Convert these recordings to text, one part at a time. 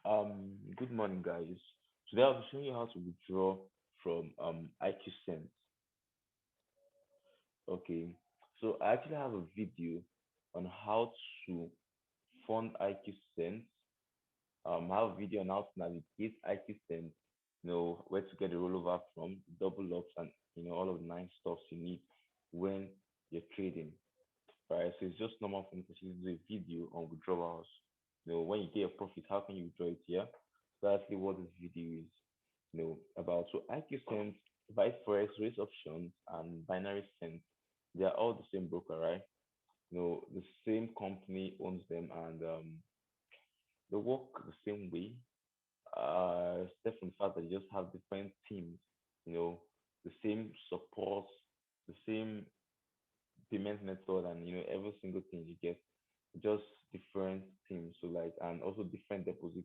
Good morning, guys. Today I'll be showing you how to withdraw from IQCENT. Okay, so I actually have a video on how to fund IQCENT. I have a video on how to navigate IQCENT. Where to get the rollover from, double ups, and all of the nine stuffs you need when you're trading. Right? So it's just normal for me to actually do a video on withdrawals. When you get your profit, how can you withdraw it here? So that's actually what this video is, about. So IQCENT, VIDEFOREX, race options, and binary cent, they are all the same broker, right? The same company owns them, and they work the same way. Except from the fact that they just have different teams, you know, the same support, the same payment method, and every single thing you get, just different teams. So like, and also different deposit,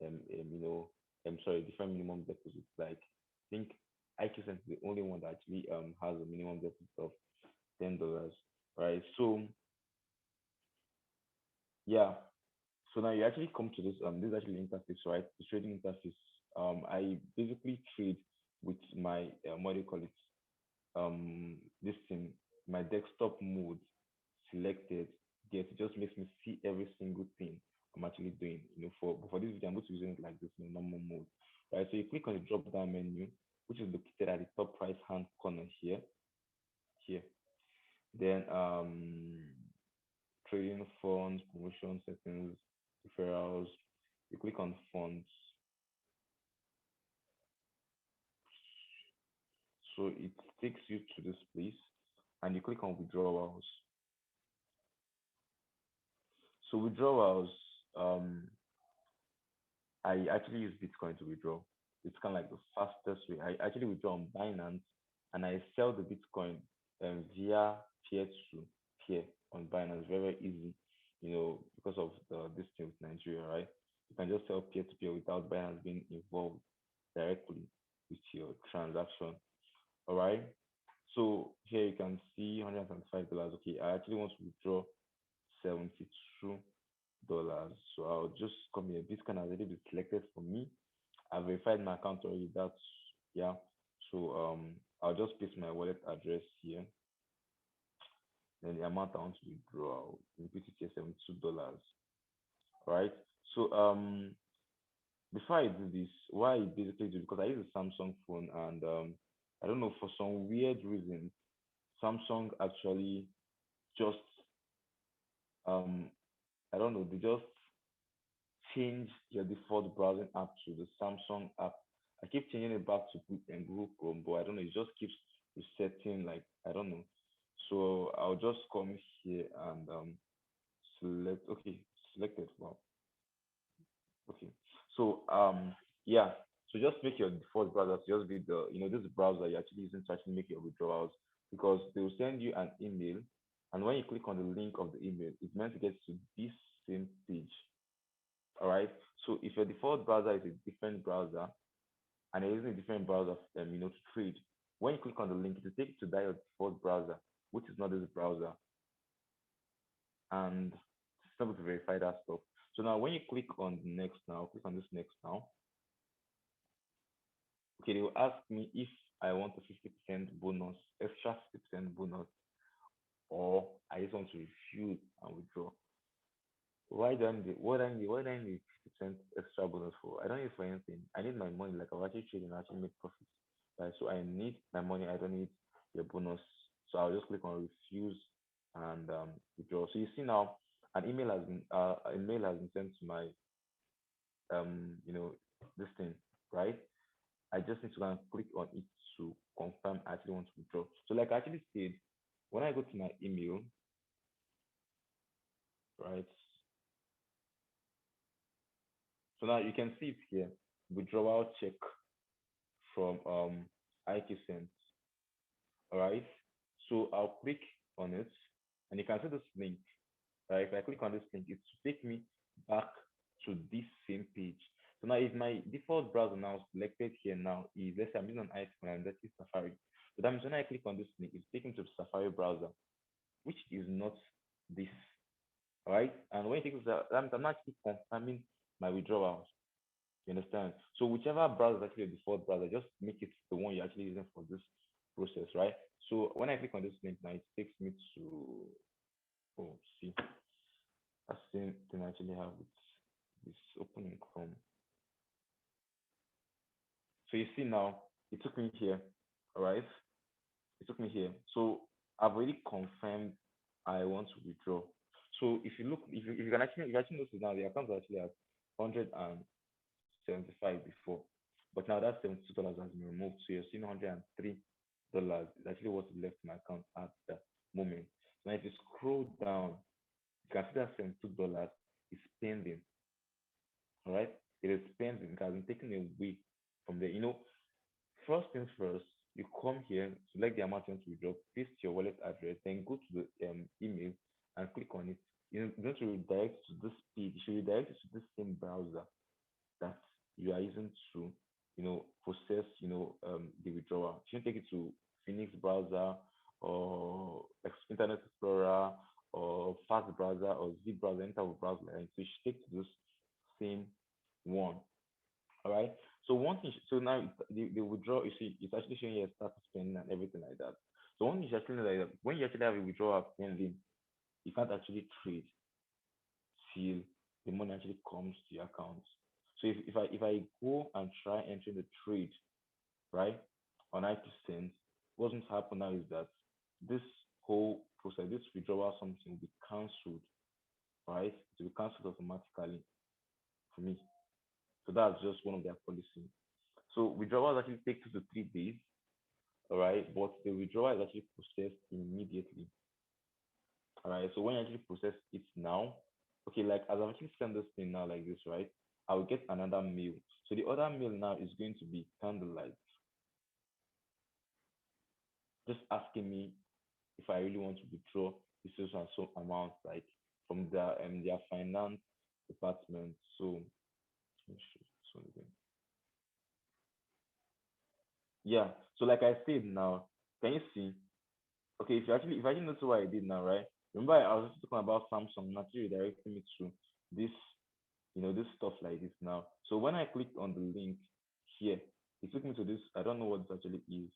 I'm sorry, different minimum deposits. Like, I think IQCent is the only one that actually has a minimum deposit of $10, right? So yeah, so now you actually come to this is actually interface, right? The trading interface. I basically trade with my what do you call it? This thing, my desktop mode selected. Yes, it just makes me see every single thing I'm actually doing. For this video, I'm going to use it like this in normal mode. Right. So you click on the drop down menu, which is located at the top right hand corner here. Here. Then trading funds, promotion settings, referrals. You click on funds. So it takes you to this place and you click on withdrawals. So withdrawals, um, I actually use Bitcoin to withdraw. It's kind of like the fastest way. I actually withdraw on Binance and I sell the Bitcoin via peer to peer on Binance. Very, very easy, because of this thing with Nigeria, right? You can just sell peer to peer without Binance being involved directly with your transaction. All right. So here you can see $175. Okay, I actually want to withdraw $72. So I'll just come here. Bitcoin has already been selected for me. I verified my account already. That's yeah. So I'll just paste my wallet address here. Then the amount I want to withdraw, I'll input it here, $72. Right. So before I do this, why I basically do, because I use a Samsung phone, and I don't know, for some weird reason, Samsung actually just um I don't know, they just change your default browsing app to the Samsung app. I keep changing it back to Google Chrome, but I don't know, it just keeps resetting, like, I don't know. So I'll just come here and select, okay, selected. Wow. Okay. So yeah. So just make your default browser to just be this browser you're actually using to actually make your withdrawals, because they will send you an email, and when you click on the link of the email, it's meant to get to this same page. All right. So if your default browser is a different browser and you're using a different browser, to trade, when you click on the link, it will take you to that your default browser, which is not this browser, and it's able to verify that stuff. So now when you click on the next now, click on this next now. Okay, they will ask me if I want a 50% bonus, extra 50% bonus, or I just want to refuse and withdraw. Why do I need 50% extra bonus for? I don't need it for anything. I need my money. Like, I've actually traded and actually make profit. Right? So I need my money. I don't need your bonus. So I'll just click on refuse and withdraw. So you see now an email has been sent to my this thing, right? I just need to go and click on it to confirm I actually want to withdraw. So like I actually said, when I go to my email, right? So now you can see it here, withdrawal check from IQCENT. All right. So I'll click on it, and you can see this link. Right. If I click on this link, it will take me back to this same page. So now, if my default browser now selected here now is, let's say I'm using an iPhone and that is Safari. So that means when I click on this link, it's taken to the Safari browser, which is not this. All right. And when you take this, that means I'm actually confirming my withdrawals. You understand? So whichever browser is actually your default browser, just make it the one you're actually using for this process, right? So when I click on this link now, it takes me to, oh, see, that same thing I actually have with this opening Chrome. So you see now, it took me here, all right? It took me here. So I've already confirmed I want to withdraw. So if you look, if you can actually, if you actually notice now, the account is actually at 175 before, but now that $72 has been removed. So you're seeing $103 is actually what's left in my account at the moment. Now if you scroll down, you can see that $72 is pending. All right, it is pending. It has been taken away from there. First things first, you come here, select the amount you want to withdraw, paste your wallet address, then go to the email and click on it. You're going to redirect to this page. You should redirect it to this same browser that you are using to, process, the withdrawal. You should take it to Phoenix browser or Internet Explorer or Fast browser or Z browser, any type of browser. And so you should take to this same one. All right. So one thing, so now the withdrawal, you see, it's actually showing your status pending and everything like that. So one thing you actually know that when you actually have a withdrawal pending, you can't actually trade till the money actually comes to your account. So if I go and try entering the trade, right, on IQCENT, what's going to happen now is that this whole process, this withdrawal something will be cancelled, right? It will be cancelled automatically for me. So that's just one of their policy. So withdrawals actually take 2 to 3 days, all right, but the withdrawal is actually processed immediately. All right. So when you actually process it now, okay, like as I'm actually send this thing now like this, right? I will get another mail. So the other mail now is going to be candlelight, just asking me if I really want to withdraw this so and so amount, like from their finance department. So let me show you this one again. Yeah. So like I said now, can you see? Okay, if you actually notice what I did now, right? Remember I was just talking about Samsung naturally directing me to this, this stuff like this now. So when I clicked on the link here, it took me to this. I don't know what this actually is,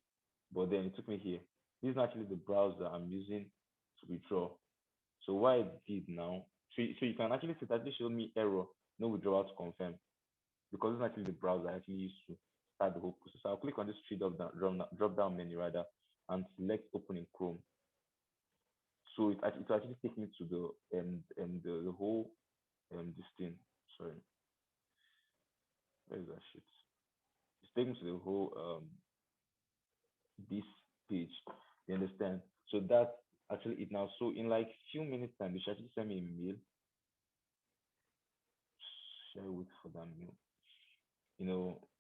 but then it took me here. This is actually the browser I'm using to withdraw. So what I did now, so you can actually see that this showed me error, no withdrawal to confirm, because it's actually the browser I actually used to start the whole process. So I'll click on this three drop down menu rather and select open in Chrome. So it actually take me to the whole this thing. Sorry, where is that shit? It's taking me to the whole this page. You understand? So that's actually it now. So in like few minutes time, they should actually send me a mail. Should I wait for that mail?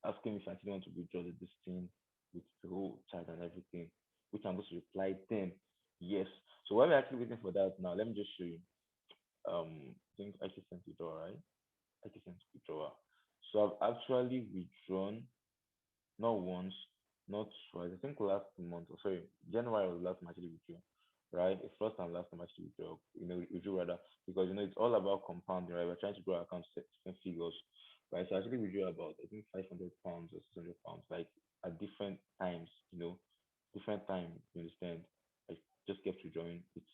Asking if I actually want to withdraw this thing with the whole chat and everything, which I'm supposed to reply then yes. So while we're actually waiting for that now, let me just show you. I think I just sent withdraw, right? I just sent withdraw. So I've actually withdrawn not once, not twice. I think last month, or sorry, January was last time I actually withdrew, right? It's first and last time I actually withdraw, withdrew rather, because it's all about compounding, right? We're trying to grow our account certain figures, right? So I actually withdrew about I think £500 or £600, like at different times, different time. You understand? I just kept withdrawing it.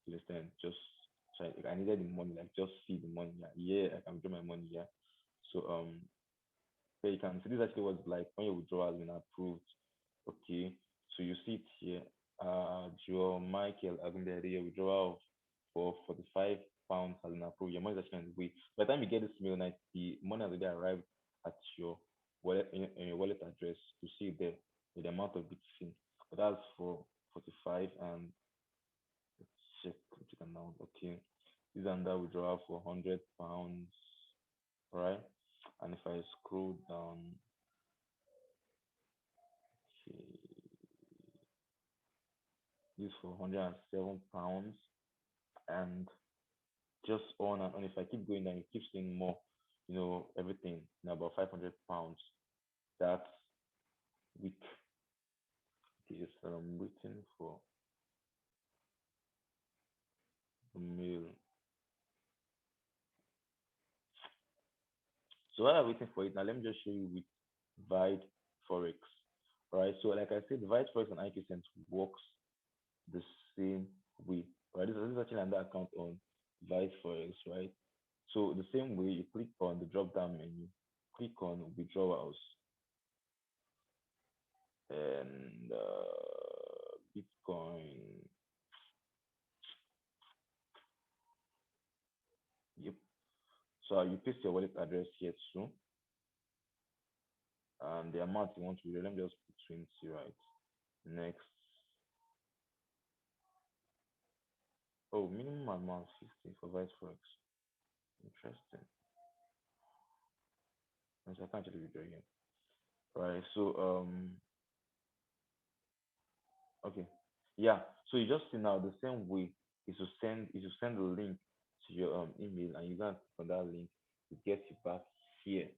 You understand? Just try. Like, I needed the money, like just see the money. Yeah, yeah, I can withdraw my money. Yeah. So so you can see this actually was like when your withdrawal has been approved. Okay, so you see it here. Joe Michael Agumbere, your withdrawal for £45 has been approved. Your money is actually on the way. By the time you get this mail, night, the money has already arrived at your wallet in your wallet address. You see it there with the amount of BTC. But that's for 45 and let's check amount. Okay, this is under withdrawal for £100, right? And if I scroll down, okay, this for £107 and just on and on. If I keep going down, you keep seeing more, everything about £500. That's week. Okay, so I'm waiting for the mail. So while I'm waiting for it, now let me just show you with VideForex. Right. So like I said, VideForex and IQCENT works the same way. Right. This is actually another account on VideForex, right? So the same way you click on the drop down menu, click on withdrawals and Bitcoin. Yep. So you paste your wallet address here too, and the amount you want to withdraw. Let me just put 20, right? Next. Oh, minimum amount 50 for ViceForex. Interesting. And so I can't actually withdraw here. Right. So okay. Yeah. So you just see now the same way is to send the link to your email, and you can click on that link to get you back here,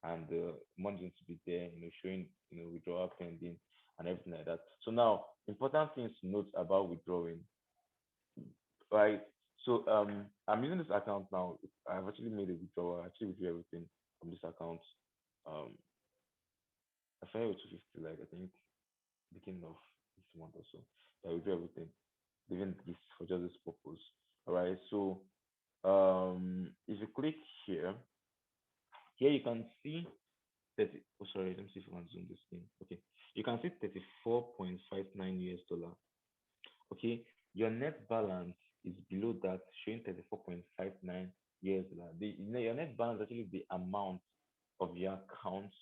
and the money going to be there, showing withdrawal pending and everything like that. So now important things to note about withdrawing, right? So I'm using this account now. I've actually made a withdrawal. I actually withdrew everything from this account. Um, I started with 250, like I think beginning of this month or so. I withdrew everything, leaving this for just this purpose. All right. So if you click here, you can see 30. Oh, sorry. Let me see if I can zoom this in. Okay, you can see 34.59 US dollar. Okay, your net balance is below that, showing 34.59 US dollar. Your net balance is actually the amount of your account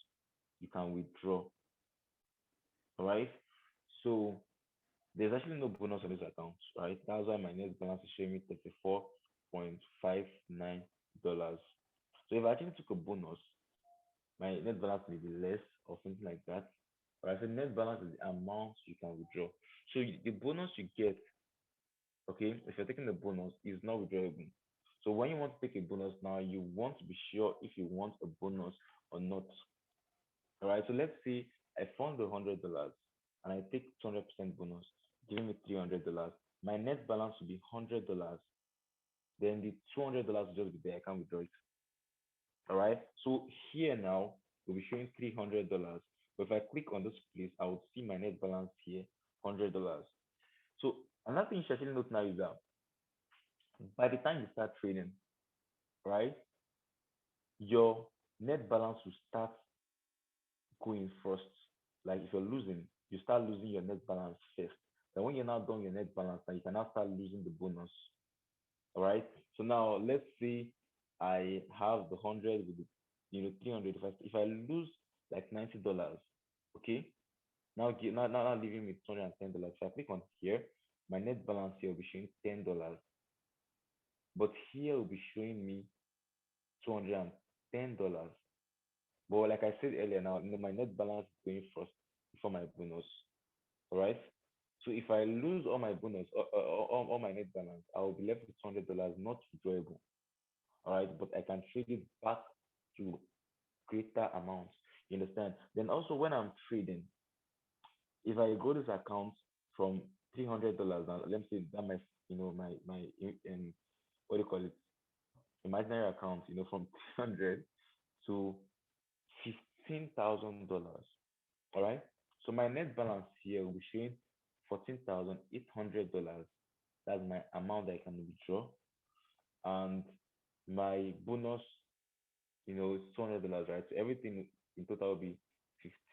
you can withdraw. All right. So there's actually no bonus on this account, right? That's why my net balance is showing me $34.59. So if I actually took a bonus, my net balance may be less or something like that. Right? So net balance is the amount you can withdraw. So the bonus you get, okay, if you're taking the bonus, is not withdrawable. So when you want to take a bonus now, you want to be sure if you want a bonus or not. All right. So let's say I found $100 and I take 200% bonus, giving me $300. My net balance will be $100. Then the $200 will just be there. I can't withdraw it. All right. So here now we'll be showing $300. But if I click on this place, I would see my net balance here, $100. So another thing you should actually note now is that by the time you start trading, right, your net balance will start going first. Like if you're losing, you start losing your net balance first. Then when you're now done your net balance, now you can now start losing the bonus. All right. So now let's say I have the 100 with the 300. If I lose like $90, okay. Now leaving me $210. So I click on here, my net balance here will be showing $10, but here will be showing me $210. But like I said earlier, now my net balance is going first before my bonus. All right. So if I lose all my bonus, all my net balance, I will be left with $200, not withdrawable. All right, but I can trade it back to greater amounts. You understand? Then also when I'm trading, if I go this account from $300, now let me say that my what do you call it, imaginary account, from 300 to $15,000. All right. So my net balance here will be showing $14,800. That's my amount that I can withdraw, and my bonus, is $200, right? So everything in total will be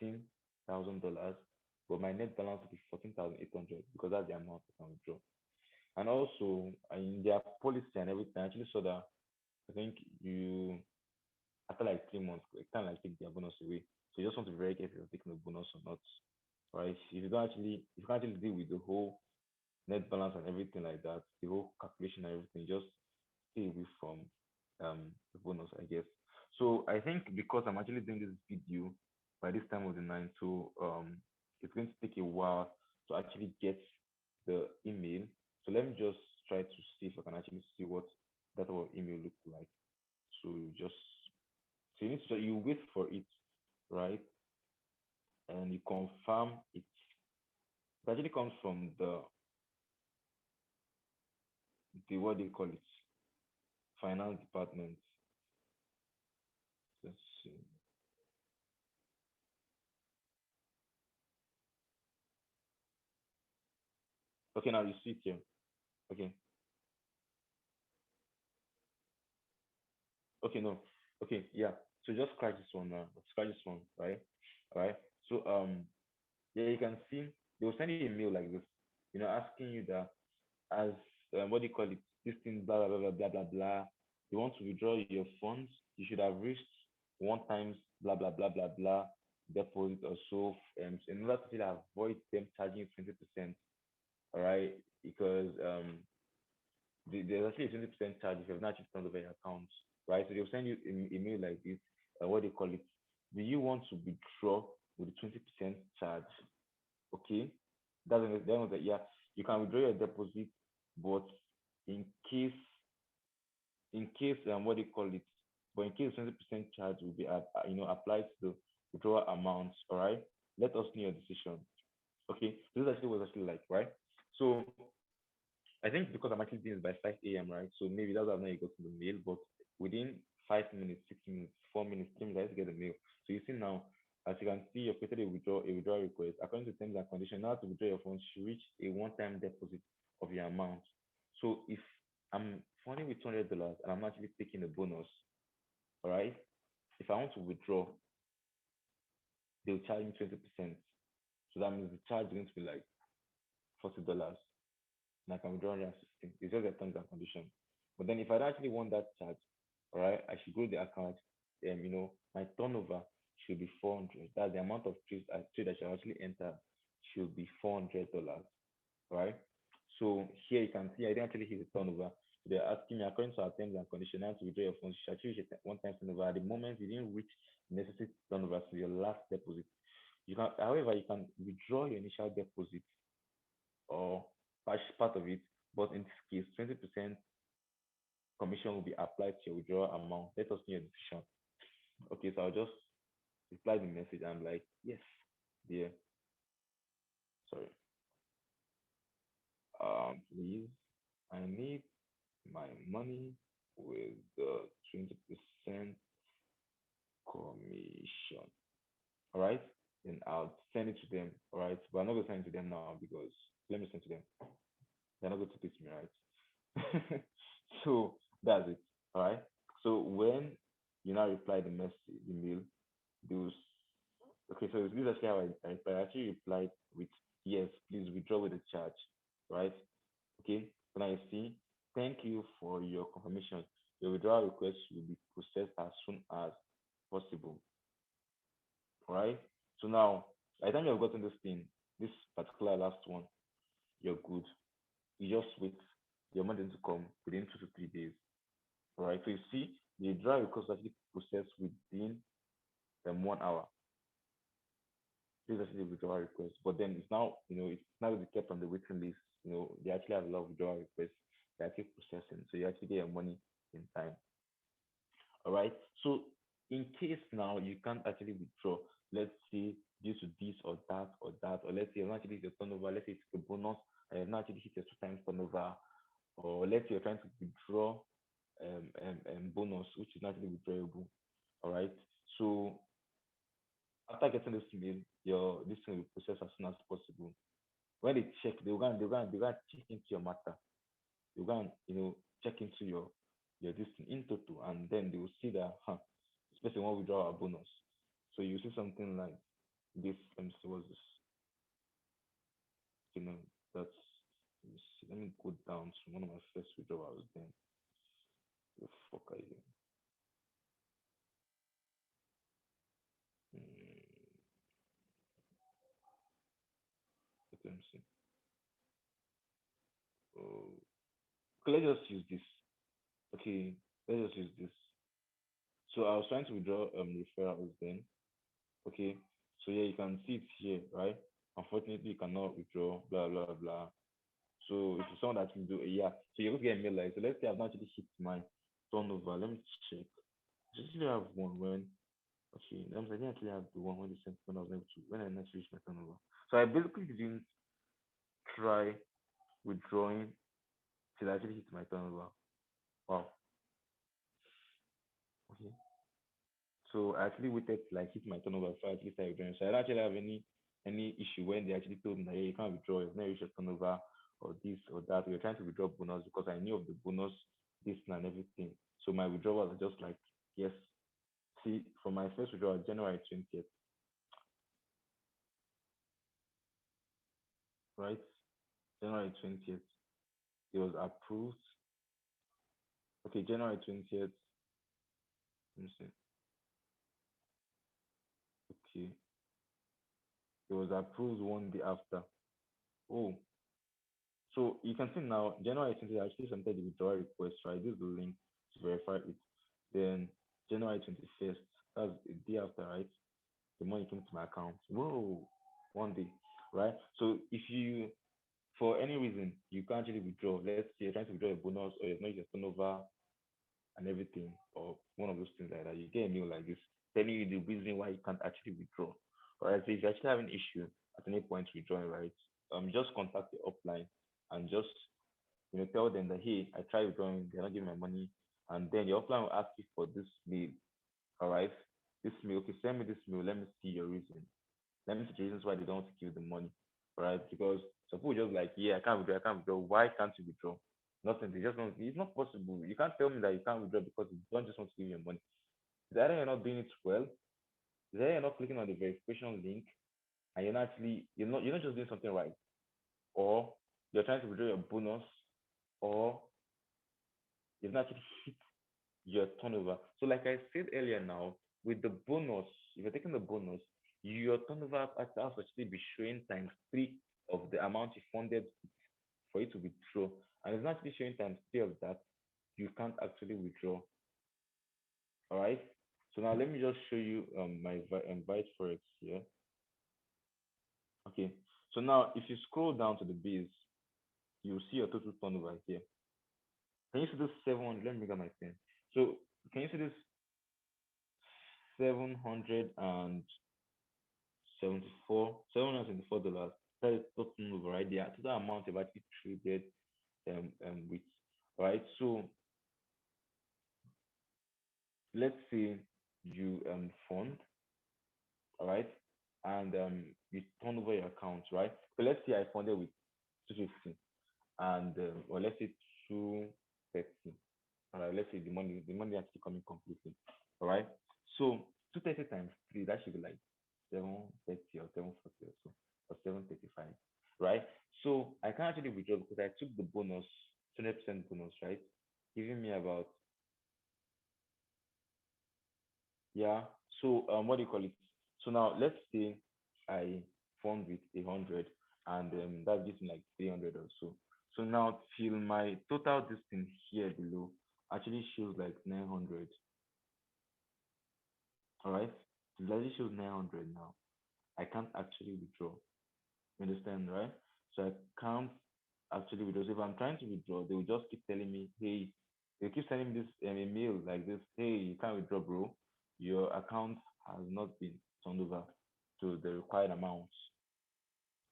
$15,000, but my net balance will be 14,800 because that's the amount I can withdraw. And also in their policy and everything, I actually saw that I think you after like 3 months, they kind of like take their bonus away. So you just want to be very careful if you're taking a bonus or not. Right? If you can't actually deal with the whole net balance and everything like that, the whole calculation and everything, just stay away from the bonus, I guess. So I think because I'm actually doing this video by this time of the night, so it's going to take a while to actually get the email. So let me just try to see if I can actually see what that type of email looks like. So you wait for it, right? And you confirm it. It actually comes from the what they call it, finance department. see. Okay, now you see it here. Okay. Okay, no. Okay, yeah. So just scratch this one now. Scratch this one, right? All right. So yeah, you can see they will send you a mail like this, asking you that as what do you call it? This thing, blah blah blah blah blah blah. You want to withdraw your funds, you should have reached one times blah blah blah blah blah deposit or so, in order to avoid them charging you 20%. All right, because there's actually a 20% charge if you have not actually turned over your accounts, right? So they'll send you an email like this. What do you call it? Do you want to withdraw with the 20% charge? Okay, yeah, you can withdraw your deposit, but in case what do you call it? But in case 20% charge will be applied to the withdrawal amounts, all right? Let us know your decision. Okay, this is actually what it's actually like, right? So I think because I'm actually doing this by 5 a.m., right? So maybe that's why I've not got to the mail, but within 5 minutes, 6 minutes, 4 minutes, 3 minutes, I have to get the mail. So you see now, as you can see, you've created a withdrawal request. According to terms and conditions, now to withdraw your funds, you reach a one-time deposit of your amount. So if I'm funding with $200 and I'm actually taking a bonus, all right? If I want to withdraw, they'll charge me 20%. So that means the charge is going to be like $40. And I can withdraw 116. It's just the terms and conditions. But then if I don't actually want that charge, all right, I should go to the account. My turnover should be 400. That's the amount of trade I should actually enter should be $400. Right? So here you can see I didn't actually hit the turnover. So they're asking me according to our terms and conditions now to withdraw your funds, you should actually reach a one-time turnover. At the moment you didn't reach necessary turnover to your last deposit. However, you can withdraw your initial deposit or part of it, but in this case, 20% commission will be applied to your withdrawal amount. Let us know your decision. Okay, so I'll just reply the message. I'm like, yes, dear. Sorry. Please, I need my money with the 20% commission. All right. Then I'll send it to them. All right. But I'm not gonna send it to them now because let me send to them. They're not going to piss me, right? So that's it. All right. So when you now reply the mail, those okay. So this is actually how I actually replied with yes, please withdraw with the charge, right? Okay. So now you see, thank you for your confirmation. Your withdrawal request will be processed as soon as possible. All right. So now, by the time you have gotten this thing, this particular last one, you're good. You just wait your money to come within 2 to 3 days. All right. So you see, the withdrawal request actually processed within 1 hour. This is actually a withdrawal request. But then it's now going to be kept on the waiting list. They actually have a lot of withdrawal requests. They're actually processing. So you actually get your money in time. All right. So in case now you can't actually withdraw, let's say due to this or that, or let's say you're not actually hit your turnover, let's say it's a bonus, and you're not actually hit your 2 times turnover, or let's say you're trying to withdraw bonus, which is not actually withdrawable. All right. So after getting this mail, this thing will process as soon as possible. When they check, they're going to check into your matter. They're going to check into your this thing in total, and then they will see that especially when we withdraw our bonus. So you see something like this. Let me see what's this. That's let me go down to one of my first withdrawals then. The fuck are you? Let me see. Oh, okay, let's just use this. Okay, let's just use this. So I was trying to withdraw referrals then. Okay, so yeah, you can see it here, right? Unfortunately, you cannot withdraw, blah blah blah. So if it's someone that can do yeah, so you're going to get a mail like so. Let's say I've not actually hit my turnover. Let me check. I actually have one when okay, I didn't actually have the one when they sent when I was able to when I actually reached my turnover. So I basically didn't try withdrawing till I actually hit my turnover. Wow. Okay. So I actually waited to like hit my turnover before I actually started withdrawing. So I don't actually have any issue when they actually told me that, hey, you can't withdraw, it's not reached your turnover or this or that. We are trying to withdraw bonus because I knew of the bonus, this and everything. So my withdrawal was just like, yes. See, for my first withdrawal, January 20th, right? January 20th, it was approved. Okay, January 20th. Let me see. Okay, it was approved one day after. Oh, so you can see now, January 20th, I actually submitted the withdrawal request, right? This is the link to verify it. Then January 21st, that's the day after, right? The money came to my account. Whoa, one day, right? So if you, for any reason, you can't actually withdraw, let's say you're trying to withdraw a bonus or you're not your turnover and everything, or one of those things like that, you get a mail like this telling you the reason why you can't actually withdraw. All right, so if you actually have an issue at any point withdrawing, right, just contact the upline and just tell them that, hey, I tried withdrawing, they're not giving my money, and then your upline will ask you for this mail. All right, this mail, okay, send me this mail, let me see your reason. Let me see the reasons why they don't give the money. All right, because some people just like, yeah, I can't withdraw. Why can't you withdraw? Nothing. They just don't. It's not possible. You can't tell me that you can't withdraw because you don't just want to give your money. Is either you're not doing it well, is either you're not clicking on the verification link, and you're not actually you're not just doing something right, or you're trying to withdraw your bonus, or you've not actually hit your turnover. So like I said earlier now, with the bonus, if you're taking the bonus, your turnover has to actually be showing times three of the amount you funded for you to withdraw. And it's not actually showing times three of that, you can't actually withdraw. All right. So now let me just show you my VIDEFOREX here. Okay. So now if you scroll down to the base, you'll see your total turnover here. Can you see this 700? Let me get my pen. So can you see this 774 $774? That is total turnover right there. Total amount you've actually traded with. Right. So let's say you fund, all right, and you turn over your accounts, right? So let's say I funded with 250 and or let's say 230. All right, let's say the money actually coming completely. All right. So 230 times three, that should be like 730 or 740 or so, or 735. Right. So I can actually withdraw because I took the bonus, 20% bonus, right? Giving me about, yeah. So what do you call it? So now let's say I fund with 100 and that gives me like 300 or so. So now till my total distance here below actually shows like 900. All right. It actually shows 900 now. I can't actually withdraw. You understand, right? So I can't actually withdraw. So if I'm trying to withdraw, they will just keep telling me, hey, they keep sending me this email like this, hey, you can't withdraw, bro. Your account has not been turned over to the required amounts.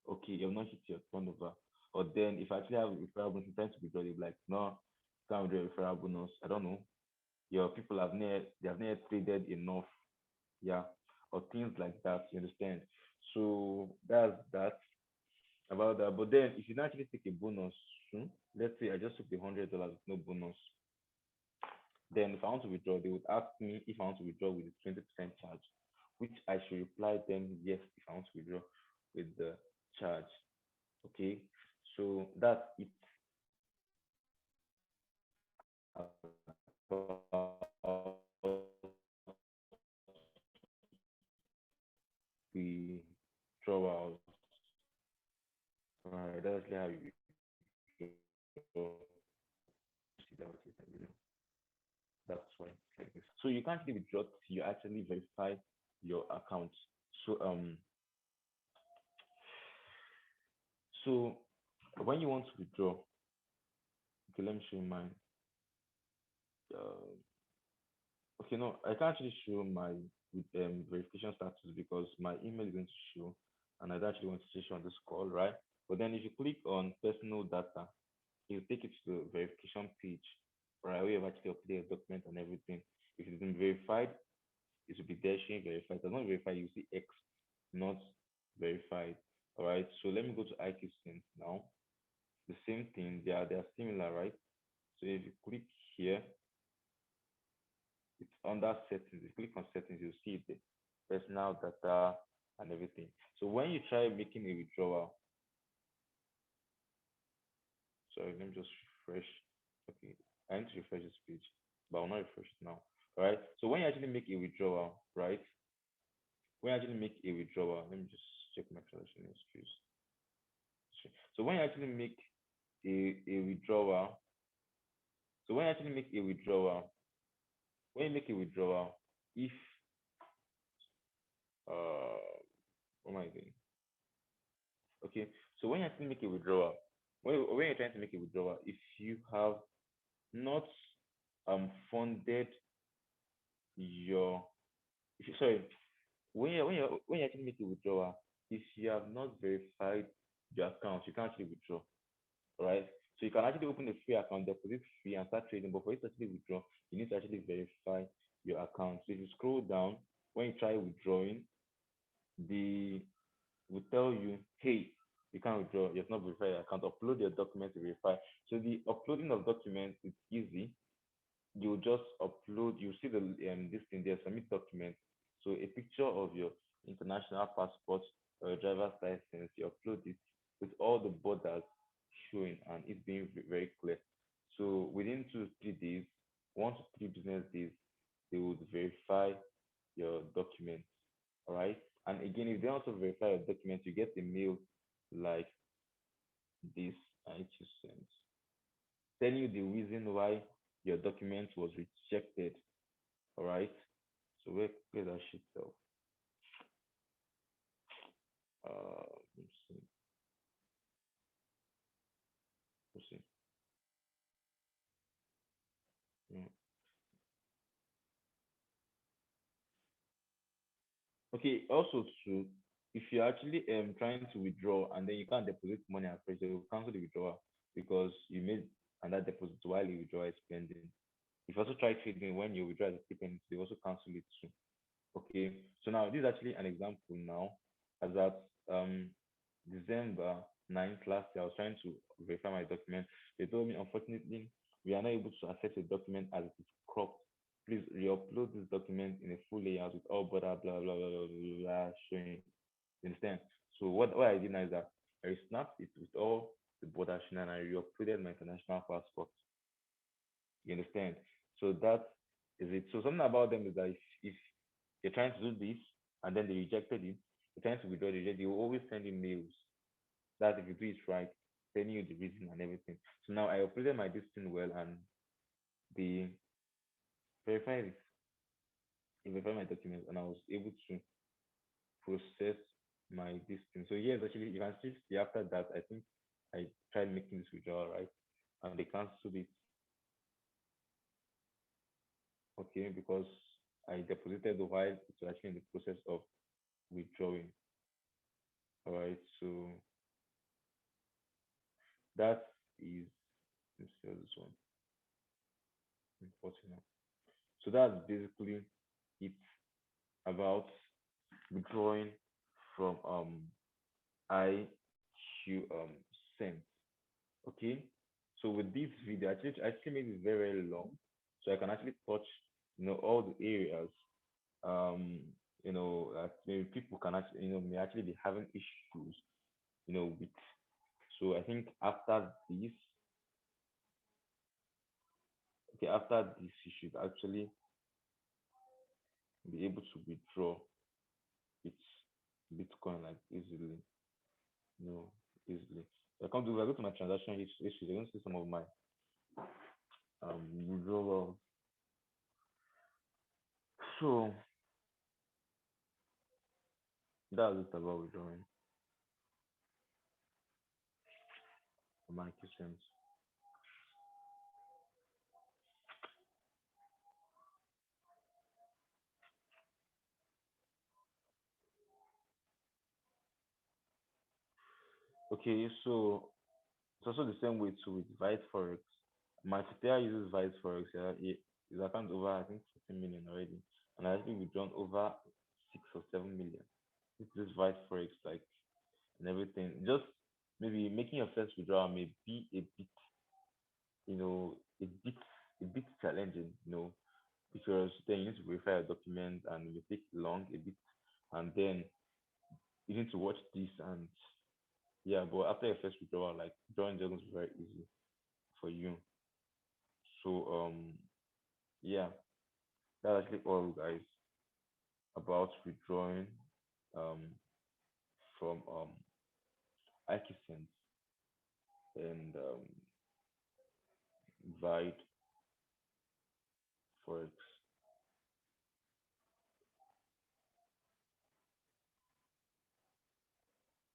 Okay, you've not hit your turnover. Or then if I actually have a referral bonus, trying to withdraw, they'll be like, no, you can't withdraw a referral bonus. I don't know. Your people have never traded enough, yeah, or things like that. You understand? So that's that about that. But then if you don't actually take a bonus, let's say I just took $100 with no bonus, then if I want to withdraw, they would ask me if I want to withdraw with the 20% charge, which I should reply them yes if I want to withdraw with the charge. Okay, so that's it about withdrawals. Right, that's how you withdraw. See that was it, that's why it's like this. So you can't actually withdraw till you actually verify your account. So so when you want to withdraw, okay, let me show you mine. Uh, okay, no, I can't actually show my with verification status because my email is going to show, and I don't actually want to show on this call, right? But then if you click on personal data, it'll take you to the verification page, right? Where you've actually updated your document and everything. If it's been verified, it will be there showing verified. If it's not verified, you see X not verified. All right. So let me go to IQCENT now. The same thing. They are similar, right? So if you click here, it's under settings. If you click on settings, you'll see it there. Personal data and everything. So when you try making a withdrawal, sorry, let me just refresh. Okay, I need to refresh this page, but I'll not refresh it now. All right. So when you actually make a withdrawal, right? When you actually make a withdrawal, let me just check my transaction histories. So when you actually make a withdrawal, so when you actually make a withdrawal, when you make a withdrawal, if what am I doing? Okay, so when you actually make a withdrawal, when you're trying to make a withdrawal, if you have not funded your sorry, when you actually make a withdrawal, if you have not verified your account, you can't actually withdraw. All right. So you can actually open a free account, deposit free, and start trading. But for you to actually withdraw, you need to actually verify your account. So if you scroll down, when you try withdrawing, the will tell you, hey, you can't withdraw, you have not verified your account, upload your documents to verify. So the uploading of documents is easy. You just upload, you see the this thing there, submit documents. So a picture of your international passport or your driver's license, you upload it with all the borders showing and it's being very clear. So within 2 to 3 days, 1 to 3 business days, they would verify your documents. All right. And again, if they also verify your documents, you get a mail like this IQCENT telling you the reason why your document was rejected. All right. So where that shit go? Let's see. Let's see. Mm. Okay. Also, too, if you're actually trying to withdraw and then you can't deposit money at first, they will cancel the withdrawal because you made another deposit while the withdrawal is pending. If you also try trading when you withdraw the payment, they also cancel it too. Okay, so now this is actually an example now, as at December 9th last year, I was trying to verify my document. They told me, unfortunately, we are not able to access the document as it is cropped. Please re-upload this document in a full layout with all blah blah blah blah blah blah, blah showing. You understand? So what I did now is that I snapped it with all the border showing and I re-uploaded my international passport. You understand? So that is it. So something about them is that if you're trying to do this and then they rejected it, you're trying to withdraw the reject, they will always send you mails. That if you do it right, telling you the reason and everything. So now I uploaded my this thing well and they verified it. They verified my documents and I was able to process my this thing. So yes, actually you can still see after that I think I tried making this withdrawal right and they canceled it. Okay, because I deposited while it was actually in the process of withdrawing. All right, so that is let's see this one important. So that's basically it about withdrawing from IQ sent. Okay, so with this video, I actually made it very very long, so I can actually touch all the areas um maybe people can actually may actually be having issues with. So I think after this, okay, after this, you should actually be able to withdraw with Bitcoin like easily, easily. So I go to my transaction history. You're going to see some of my withdrawals. So that's it about withdrawing from my IQCENT. Okay, so it's also the same way too with VIDEFOREX. My CPR uses VIDEFOREX. Yeah, his account over I think 15 million already, and I think withdrawn over 6 or 7 million. This VIDEFOREX, like, and everything. Just maybe making your first withdrawal may be a bit, you know, a bit challenging, because then you need to verify your documents and it will take long a bit, and then you need to watch this, and yeah. But after your first withdrawal, like, drawing is going to be very easy for you. So yeah, that's actually all, guys, about withdrawing um from IQCENT and Vide Forex.